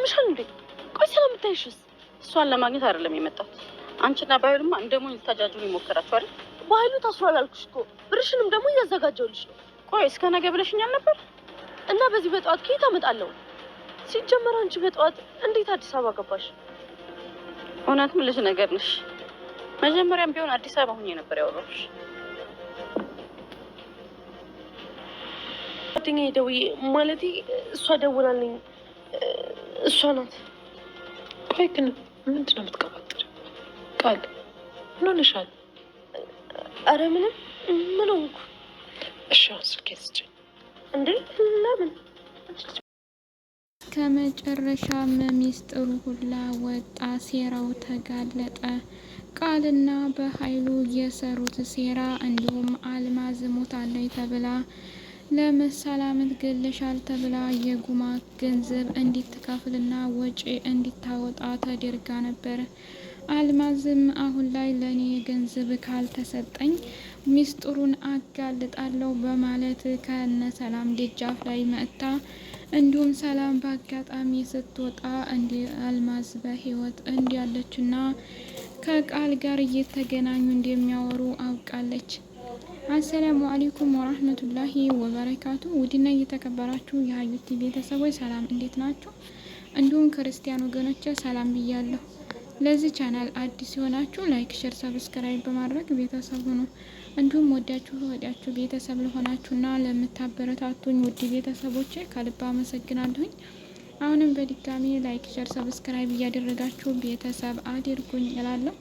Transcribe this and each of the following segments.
ያምሻል እንዴ? ቆይ ሰላም ብታይሽስ? እሷን ለማግኘት አይደለም የመጣሁት። አንቺና ባይሉማ እንደሞኝ ልታጃጁን ይሞከራችሁ አይደል? ባይሉ ታስሯል አልኩሽ እኮ። ብርሽንም ደግሞ እያዘጋጀሁልሽ ነው። ቆይ እስከ ነገ ብለሽኛል ነበር እና በዚህ በጠዋት ከየት አመጣለሁ? ሲጀመር አንቺ በጠዋት እንዴት አዲስ አበባ ገባሽ? እውነትም ልጅ ነገር ነሽ። መጀመሪያም ቢሆን አዲስ አበባ ሆኜ ነበር ያወራሁሽ። ጓደኛዬ ደውዬ ማለቴ እሷ ደውላልኝ እሷ ናት። ቆይ ግን ምንድን ነው የምትቀባጥሪው? ቃል ምን ሆነሻል? አረ ምንም። ምን ሆንኩ? እሺ አሁን ስልኬን ስጭኝ። እንዴ ለምን? ከመጨረሻም ሚስጥሩ ሁላ ወጣ፣ ሴራው ተጋለጠ። ቃልና በኃይሉ የሰሩት ሴራ እንዲሁም አልማዝ ሞታለች ተብላ ለመሰላመት ገለሻል ተብላ የጉማ ገንዘብ እንዲትከፍልና ወጪ እንዲታወጣ ተደርጋ ነበር። አልማዝም አሁን ላይ ለኔ ገንዘብ ካልተሰጠኝ ሚስጥሩን አጋልጣለሁ በማለት ከነ ሰላም ደጃፍ ላይ መጥታ እንዲሁም ሰላም በአጋጣሚ ስትወጣ እንዲ አልማዝ በህይወት እንዲያለችና ከቃል ጋር እየተገናኙ እንደሚያወሩ አውቃለች። አሰላሙ አለይኩም ወራህመቱላሂ ወበረካቱ። ውድና እየተከበራችሁ የሀዩቲ ቤተሰቦች ሰላም እንዴት ናችሁ? እንዲሁም ክርስቲያን ወገኖች ሰላም ብያለሁ። ለዚህ ቻናል አዲስ የሆናችሁ ላይክ፣ ሼር፣ ሰብስክራይብ በማድረግ ቤተሰብ ሁኑ። እንዲሁም ወዳችሁ ቤተሰብ ለሆናችሁና ለምታበረታቱኝ ውድ ቤተሰቦቼ ከልብ አመሰግናለሁኝ። አሁንም በድጋሚ ላይክ፣ ሼር፣ ሰብስክራይብ እያደረጋችሁ ቤተሰብ አድርጉኝ እላለሁ።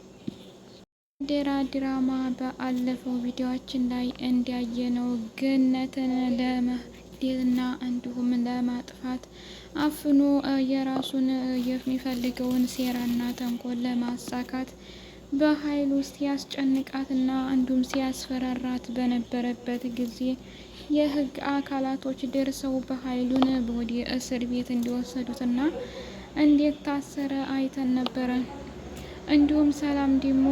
ዴራ ድራማ በአለፈው ቪዲዮአችን ላይ እንዲያየነው ገነትን ለመግደልና እንዲሁም ለማጥፋት አፍኖ የራሱን የሚፈልገውን ሴራና ተንኮል ለማሳካት በኃይል ውስጥ ያስጨንቃትና እንዲሁም ሲያስፈራራት በነበረበት ጊዜ የህግ አካላቶች ደርሰው በኃይሉን ወደ እስር ቤት እንዲወሰዱትና እንዴት ታሰረ አይተን ነበረ። እንዲሁም ሰላም ደግሞ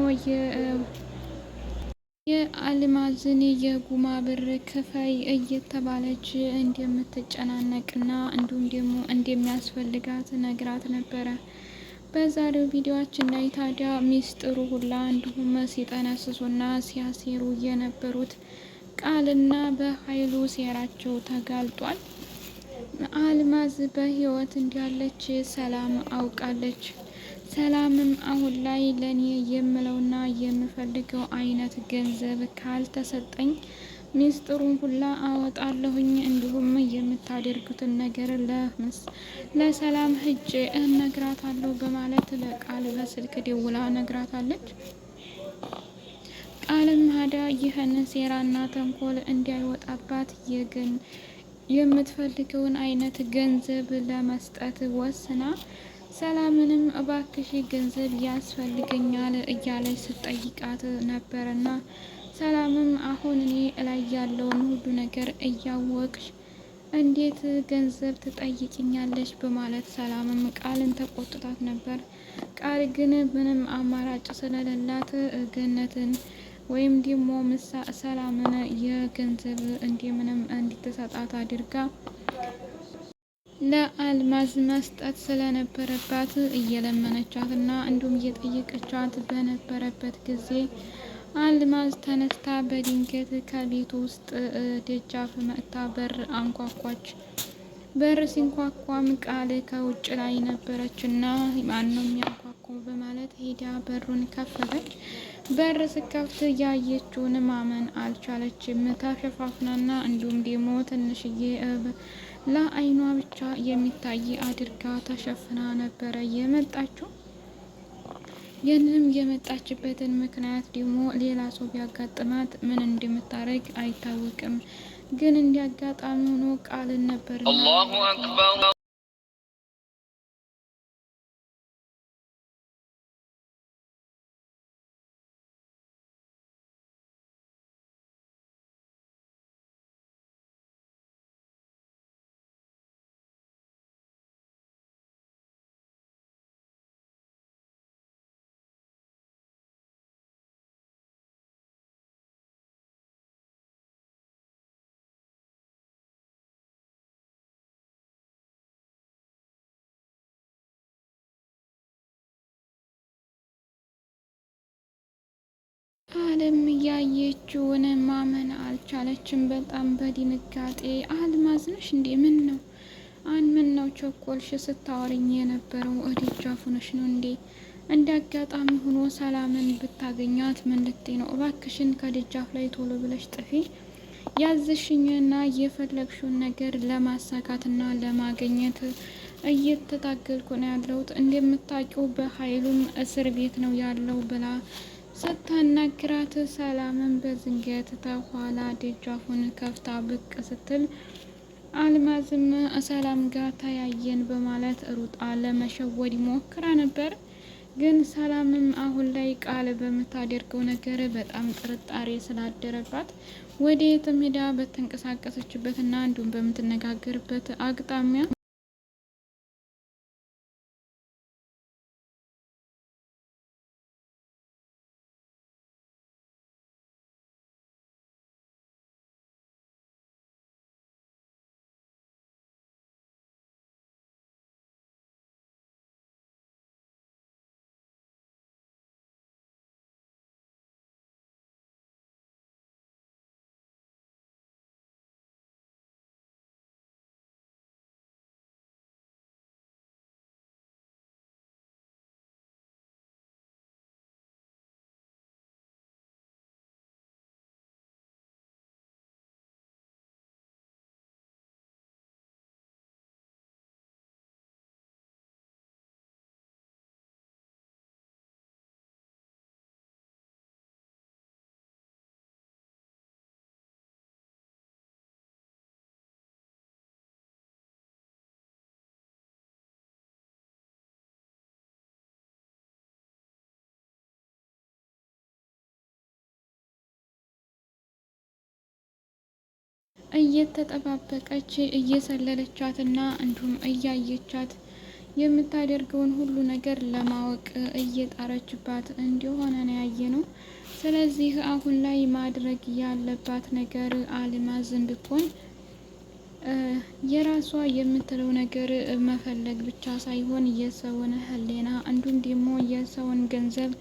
የአልማዝን የጉማ ብር ክፈይ እየተባለች እንደምትጨናነቅና እንዲሁም ደግሞ እንደሚያስፈልጋት ነግራት ነበረ። በዛሬው ቪዲዮአችን ላይ ታዲያ ሚስጥሩ ሁላ እንዲሁም ሲጠነስሱና ሲያሴሩ የነበሩት ቃልና በኃይሉ ሴራቸው ተጋልጧል። አልማዝ በህይወት እንዳለች ሰላም አውቃለች። ሰላምም አሁን ላይ ለኔ የምለውና የምፈልገው አይነት ገንዘብ ካልተሰጠኝ ሚስጥሩን ሁላ አወጣለሁኝ፣ እንዲሁም የምታደርጉትን ነገር ለሰላም ሂጄ እነግራታለሁ በማለት ለቃል በስልክ ደውላ ነግራታለች። ቃልም ሀዳ ይህን ሴራና ተንኮል እንዳይወጣባት የምትፈልገውን አይነት ገንዘብ ለመስጠት ወስና ሰላምንም እባክሽ ገንዘብ ያስፈልገኛል እያለች ስትጠይቃት ነበርና ሰላምም አሁን እኔ ላይ ያለውን ሁሉ ነገር እያወቅሽ እንዴት ገንዘብ ትጠይቅኛለች በማለት ሰላምም ቃልን ተቆጥታት ነበር። ቃል ግን ምንም አማራጭ ስለሌላት ገነትን ወይም ደግሞ ሰላምን የገንዘብ እንደምንም እንድትሰጣት አድርጋ ለአልማዝ መስጠት ስለነበረባት እየለመነቻትና እንዲሁም እየጠየቀቻት በነበረበት ጊዜ አልማዝ ተነስታ በድንገት ከቤት ውስጥ ደጃፍ መጥታ በር አንኳኳች። በር ሲንኳኳም ቃል ከውጭ ላይ ነበረችና ማን ነው የሚያንኳኳው በማለት ሄዳ በሩን ከፈተች። በር ስከፍት ያየችውን ማመን አልቻለችም። ተሸፋፍናና እንዲሁም ደግሞ ትንሽዬ ለአይኗ ብቻ የሚታይ አድርጋ ተሸፍና ነበረ የመጣችው። ይህንም የመጣችበትን ምክንያት ደግሞ ሌላ ሰው ቢያጋጥማት ምን እንደምታረግ አይታወቅም። ግን እንዲያጋጣሚ ሆኖ ቃልን ነበር አለም ያየችውን ማመን አልቻለችም። በጣም በድንጋጤ አልማዝ ነሽ እንዴ? ምን ነው ቸኮልሽ? ስታወሪኝ የነበረው ደጃፉ ነሽ ነው እንዴ? እንደ አጋጣሚ ሆኖ ሰላምን ብታገኛት ምን ልትይ ነው? እባክሽን ከደጃፍ ላይ ቶሎ ብለሽ ጥፊ። ያዝሽኝና የፈለግሽውን ነገር ለማሳካትና ለማግኘት እየተታገልኩ ነው ያለሁት። እንደምታውቂው በኃይሉም እስር ቤት ነው ያለው ብላ ስታናግራት፣ ሰላምን በዝንገት ተኋላ ደጃፉን ከፍታ ብቅ ስትል አልማዝም ሰላም ጋር ተያየን በማለት ሩጣ ለመሸወድ ሞክራ ነበር። ግን ሰላምም አሁን ላይ ቃል በምታደርገው ነገር በጣም ጥርጣሬ ስላደረባት ወደ የትም ሄዳ በተንቀሳቀሰችበትና እንዲሁም በምትነጋገርበት አቅጣሚያ እየተጠባበቀች እየሰለለቻትና እንዲሁም እያየቻት የምታደርገውን ሁሉ ነገር ለማወቅ እየጣረችባት እንደሆነ ነው ያየነው። ስለዚህ አሁን ላይ ማድረግ ያለባት ነገር አልማዝ እንድትሆን የራሷ የምትለው ነገር መፈለግ ብቻ ሳይሆን የሰውን ሕሊና እንዲሁም ደግሞ የሰውን ገንዘብ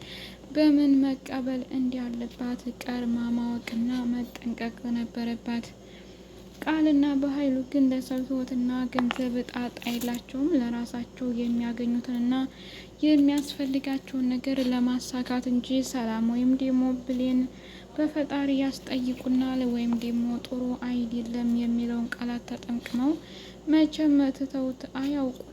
በምን መቀበል እንዳለባት ቀርማ ማወቅና መጠንቀቅ ነበረባት። ቃልና በኃይሉ ግን ለሰው ሕይወትና ገንዘብ ጣጣ የላቸውም። ለራሳቸው የሚያገኙትንና የሚያስፈልጋቸውን ነገር ለማሳካት እንጂ ሰላም ወይም ደግሞ ብሌን በፈጣሪ ያስጠይቁናል ወይም ደግሞ ጥሩ አይደለም የሚለውን ቃላት ተጠንቅመው መቼም ትተውት አያውቁም።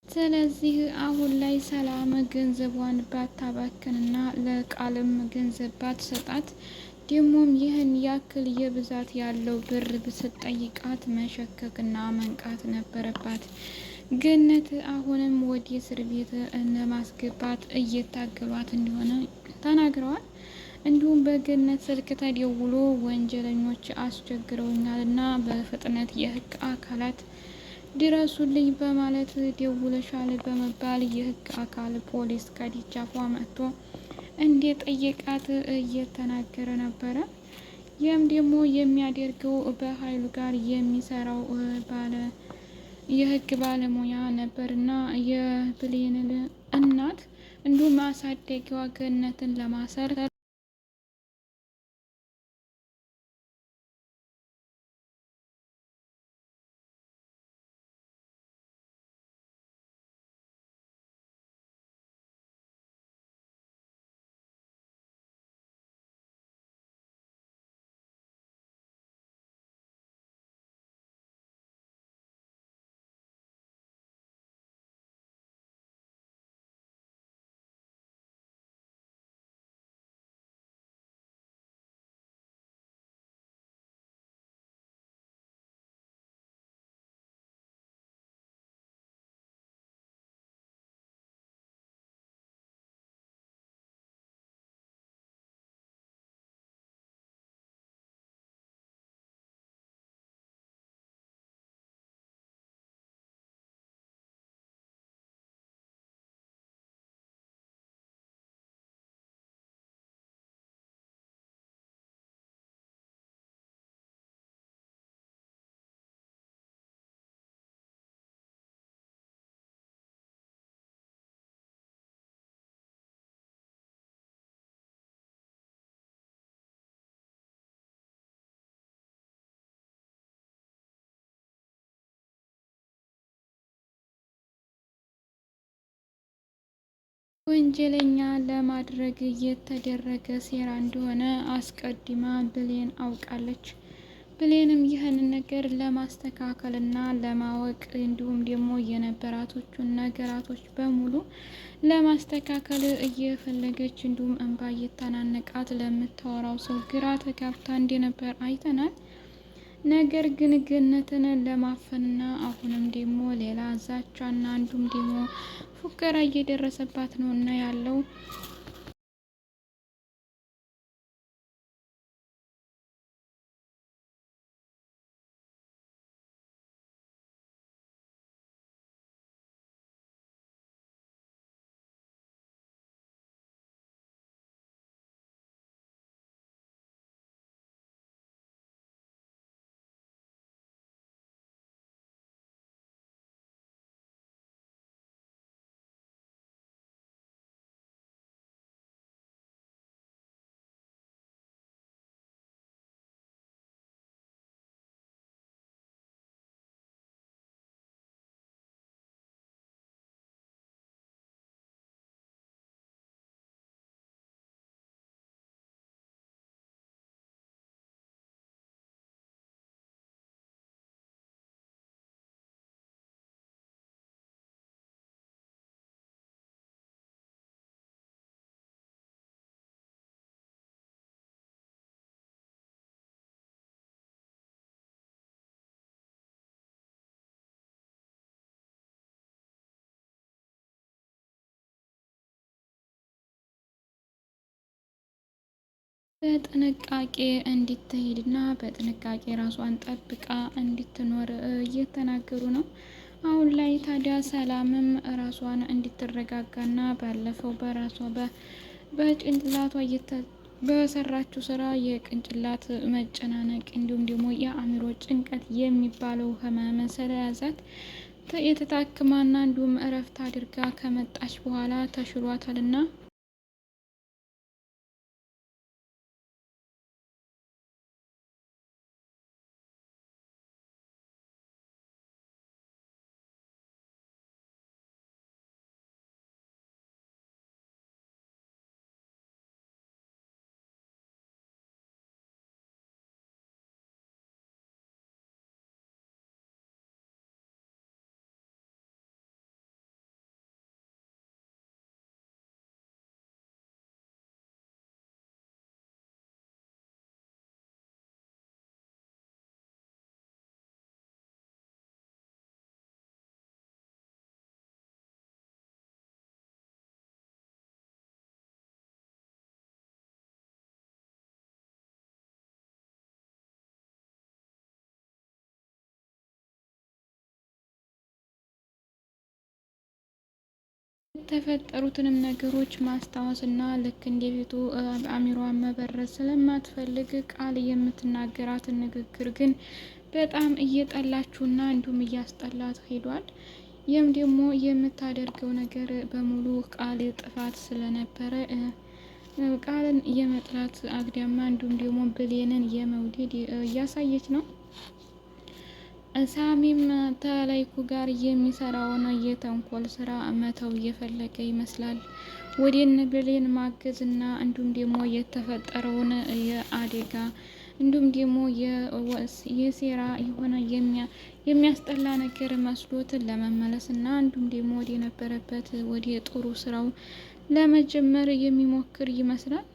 ስለዚህ አሁን ላይ ሰላም ገንዘቧን ባታባክንና ለቃልም ገንዘብ ባትሰጣት ደግሞም ይህን ያክል የብዛት ያለው ብር ብትጠይቃት መሸከክና መንቃት ነበረባት። ገነት አሁንም ወደ እስር ቤት ለማስገባት እየታገሏት እንደሆነ ተናግረዋል። እንዲሁም በገነት ስልክ ተደውሎ ወንጀለኞች አስቸግረውኛልና በፍጥነት የህግ አካላት ድረሱልኝ በማለት ደውለሻል በመባል የህግ አካል ፖሊስ ከደጃፏ መጥቶ እንደ ጠየቃት እየተናገረ ነበረ። ይህም ደግሞ የሚያደርገው በኃይሉ ጋር የሚሰራው የህግ ባለሙያ ነበርና የብሌንን እናት እንዲሁም አሳደጊዋ ገነትን ለማሰር ወንጀለኛ ለማድረግ የተደረገ ሴራ እንደሆነ አስቀድማ ብሌን አውቃለች። ብሌንም ይህንን ነገር ለማስተካከልና ለማወቅ እንዲሁም ደግሞ የነበራቶቹን ነገራቶች በሙሉ ለማስተካከል እየፈለገች እንዲሁም እንባ እየተናነቃት ለምታወራው ሰው ግራ ተጋብታ እንደነበር አይተናል። ነገር ግን ገነትን ለማፈንና አሁንም ደግሞ ሌላ ዛቻና እንዲሁም ደግሞ ፉከራ እየደረሰባት ነው እና ያለው በጥንቃቄ እንድትሄድና በጥንቃቄ ራሷን ጠብቃ እንድትኖር እየተናገሩ ነው። አሁን ላይ ታዲያ ሰላምም ራሷን እንድትረጋጋና ባለፈው በራሷ በጭንቅላቷ በሰራችው ስራ የቅንጭላት መጨናነቅ እንዲሁም ደግሞ የአእምሮ ጭንቀት የሚባለው ህመም ስለያዛት የተታክማና እንዲሁም እረፍት አድርጋ ከመጣች በኋላ ተሽሏታልና የተፈጠሩትንም ነገሮች ማስታወስና ልክ እንደ ቤቱ አእምሮዋን መበረዝ ስለማትፈልግ ቃል የምትናገራትን ንግግር ግን በጣም እየጠላችውና እንዲሁም እያስጠላት ሄዷል። ይህም ደግሞ የምታደርገው ነገር በሙሉ ቃል ጥፋት ስለነበረ ቃልን የመጥላት አግዳማ እንዲሁም ደግሞ ብሌንን የመውደድ እያሳየች ነው። ሳሚም ተላይኩ ጋር የሚሰራውን የተንኮል ስራ መተው እየፈለገ ይመስላል። ወዴን ብሌን ማገዝ እና እንዲሁም ደግሞ የተፈጠረውን የአደጋ እንዲሁም ደግሞ የሴራ የሆነ የሚያስጠላ ነገር መስሎት ለመመለስ እና እንዲሁም ደግሞ ወደ ነበረበት ወደ ጥሩ ስራው ለመጀመር የሚሞክር ይመስላል።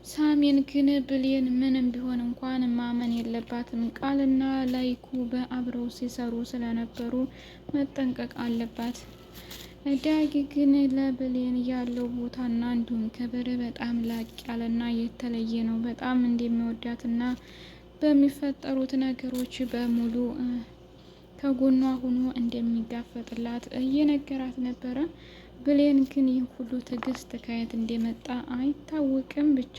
ሳሚን ግን ብሌን ምንም ቢሆን እንኳን ማመን የለባትም። ቃልና ላይኩ በአብረው ሲሰሩ ስለነበሩ መጠንቀቅ አለባት። ዳጊ ግን ለብሌን ያለው ቦታና እንዲሁም ክብር በጣም ላቅ ያለና የተለየ ነው። በጣም እንደሚወዳትና በሚፈጠሩት ነገሮች በሙሉ ከጎኗ ሆኖ እንደሚጋፈጥላት እየነገራት ነበረ። ብሌን ግን ይህ ሁሉ ትዕግስት ከየት እንደመጣ አይታወቅም። ብቻ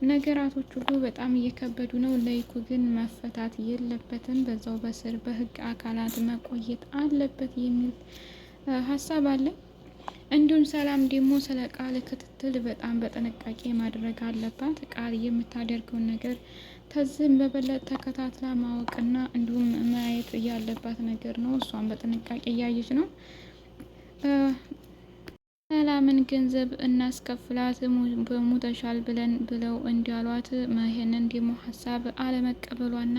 ነገራቶች ሁሉ በጣም እየከበዱ ነው። ለይኩ ግን መፈታት የለበትም፣ በዛው በስር በህግ አካላት መቆየት አለበት የሚል ሀሳብ አለ። እንዲሁም ሰላም ደግሞ ስለ ቃል ክትትል በጣም በጥንቃቄ ማድረግ አለባት። ቃል የምታደርገውን ነገር ከዚህም በበለጠ ተከታትላ ማወቅና እንዲሁም ማየት ያለባት ነገር ነው። እሷን በጥንቃቄ እያየች ነው። ሰላምን ገንዘብ እናስከፍላት በሙተሻል ብለው እንዲያሏት ይሄንን ደግሞ ሀሳብ አለመቀበሏና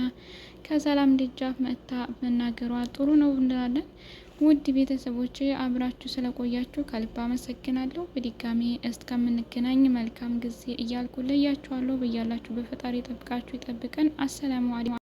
ከሰላም ደጃፍ መጥታ መናገሯ ጥሩ ነው እንላለን። ውድ ቤተሰቦች አብራችሁ ስለቆያችሁ ከልብ አመሰግናለሁ። በድጋሚ እስከምንገናኝ መልካም ጊዜ እያልኩ ለያችኋለሁ። በያላችሁ በፈጣሪ ጠብቃችሁ ይጠብቀን። አሰላሙ አለይኩም።